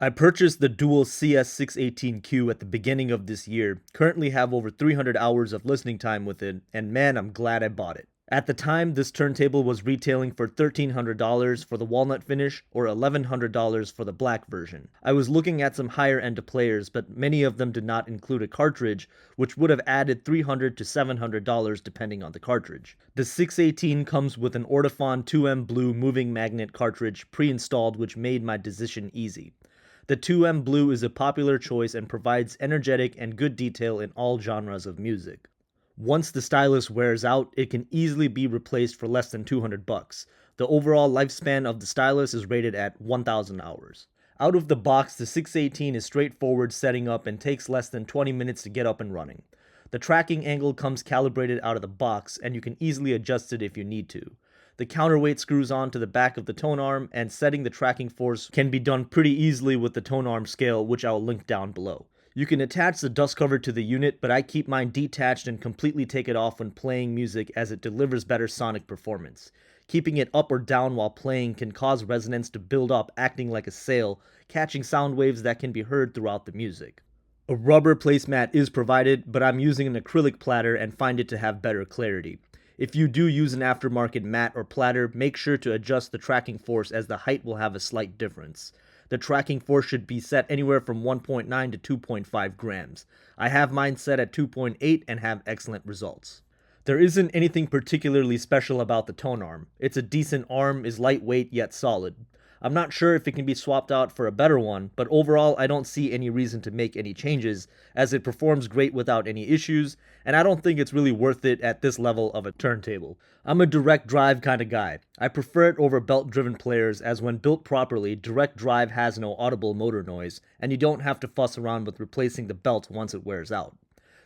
I purchased the dual CS618Q at the beginning of this year, currently have over 300 hours of listening time with it, and man, I'm glad I bought it. At the time, this turntable was retailing for $1,300 for the walnut finish or $1,100 for the black version. I was looking at some higher end players, but many of them did not include a cartridge, which would have added $300 to $700 depending on the cartridge. The 618 comes with an Ortofon 2M Blue moving magnet cartridge pre-installed, which made my decision easy. The 2M Blue is a popular choice and provides energetic and good detail in all genres of music. Once the stylus wears out, it can easily be replaced for less than $200. The overall lifespan of the stylus is rated at 1,000 hours. Out of the box, the 618 is straightforward setting up and takes less than 20 minutes to get up and running. The tracking angle comes calibrated out of the box, and you can easily adjust it if you need to. The counterweight screws on to the back of the tone arm, and setting the tracking force can be done pretty easily with the tone arm scale, which I'll link down below. You can attach the dust cover to the unit, but I keep mine detached and completely take it off when playing music as it delivers better sonic performance. Keeping it up or down while playing can cause resonance to build up, acting like a sail, catching sound waves that can be heard throughout the music. A rubber placemat is provided, but I'm using an acrylic platter and find it to have better clarity. If you do use an aftermarket mat or platter, make sure to adjust the tracking force as the height will have a slight difference. The tracking force should be set anywhere from 1.9 to 2.5 grams. I have mine set at 2.8 and have excellent results. There isn't anything particularly special about the tone arm. It's a decent arm, is lightweight yet solid. I'm not sure if it can be swapped out for a better one, but overall I don't see any reason to make any changes, as it performs great without any issues, and I don't think it's really worth it at this level of a turntable. I'm a direct drive kind of guy. I prefer it over belt-driven players, as when built properly, direct drive has no audible motor noise, and you don't have to fuss around with replacing the belt once it wears out.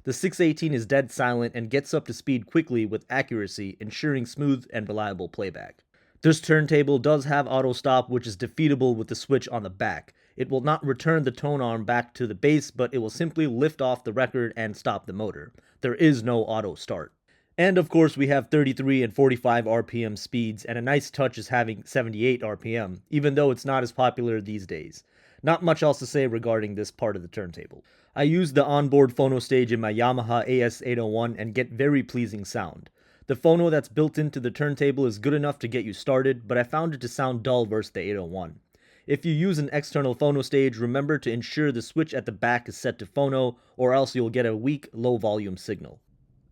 The 618 is dead silent and gets up to speed quickly with accuracy, ensuring smooth and reliable playback. This turntable does have auto stop, which is defeatable with the switch on the back. It will not return the tone arm back to the base, but it will simply lift off the record and stop the motor. There is no auto start. And of course we have 33 and 45 RPM speeds, and a nice touch is having 78 RPM, even though it's not as popular these days. Not much else to say regarding this part of the turntable. I use the onboard phono stage in my Yamaha AS801 and get very pleasing sound. The phono that's built into the turntable is good enough to get you started, but I found it to sound dull versus the 801. If you use an external phono stage, remember to ensure the switch at the back is set to phono, or else you'll get a weak, low volume signal.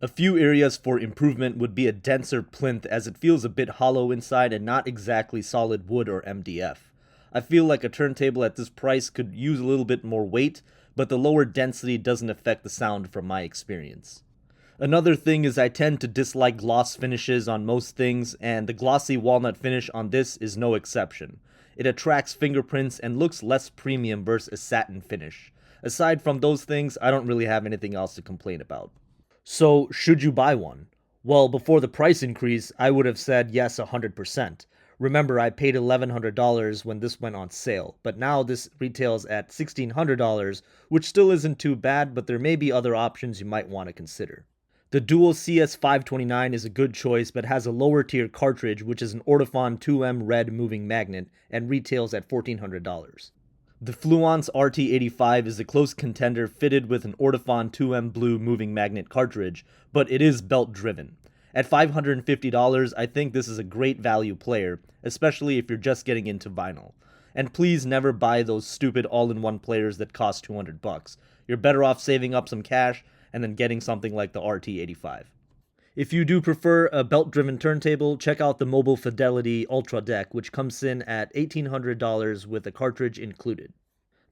A few areas for improvement would be a denser plinth, as it feels a bit hollow inside and not exactly solid wood or MDF. I feel like a turntable at this price could use a little bit more weight, but the lower density doesn't affect the sound from my experience. Another thing is I tend to dislike gloss finishes on most things, and the glossy walnut finish on this is no exception. It attracts fingerprints and looks less premium versus a satin finish. Aside from those things, I don't really have anything else to complain about. So, should you buy one? Well, before the price increase, I would have said yes 100%. Remember, I paid $1,100 when this went on sale, but now this retails at $1,600, which still isn't too bad, but there may be other options you might want to consider. The dual CS529 is a good choice, but has a lower tier cartridge, which is an Ortofon 2M red moving magnet, and retails at $1,400. The Fluence RT85 is a close contender, fitted with an Ortofon 2M blue moving magnet cartridge, but it is belt driven. At $550, I think this is a great value player, especially if you're just getting into vinyl. And please never buy those stupid all-in-one players that cost $200. You're better off saving up some cash and then getting something like the RT85. If you do prefer a belt-driven turntable, check out the Mobile Fidelity Ultra Deck, which comes in at $1,800 with a cartridge included.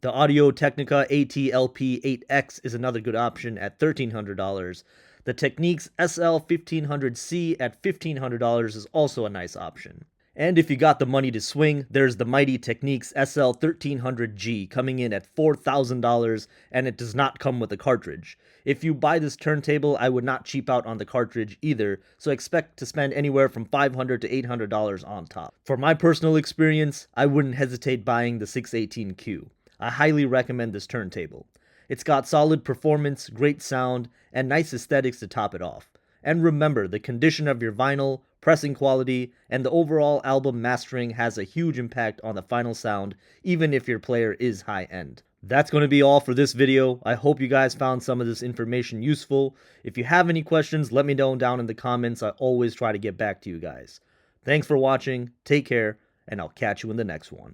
The Audio-Technica AT-LP8X is another good option at $1,300. The Technics SL1500C at $1,500 is also a nice option. And if you got the money to swing, there's the mighty Technics SL1300G coming in at $4,000, and it does not come with a cartridge. If you buy this turntable, I would not cheap out on the cartridge either, so expect to spend anywhere from $500 to $800 on top. For my personal experience, I wouldn't hesitate buying the 618Q. I highly recommend this turntable. It's got solid performance, great sound, and nice aesthetics to top it off. And remember, the condition of your vinyl, pressing quality, and the overall album mastering has a huge impact on the final sound, even if your player is high-end. That's going to be all for this video. I hope you guys found some of this information useful. If you have any questions, let me know down in the comments. I always try to get back to you guys. Thanks for watching, take care, and I'll catch you in the next one.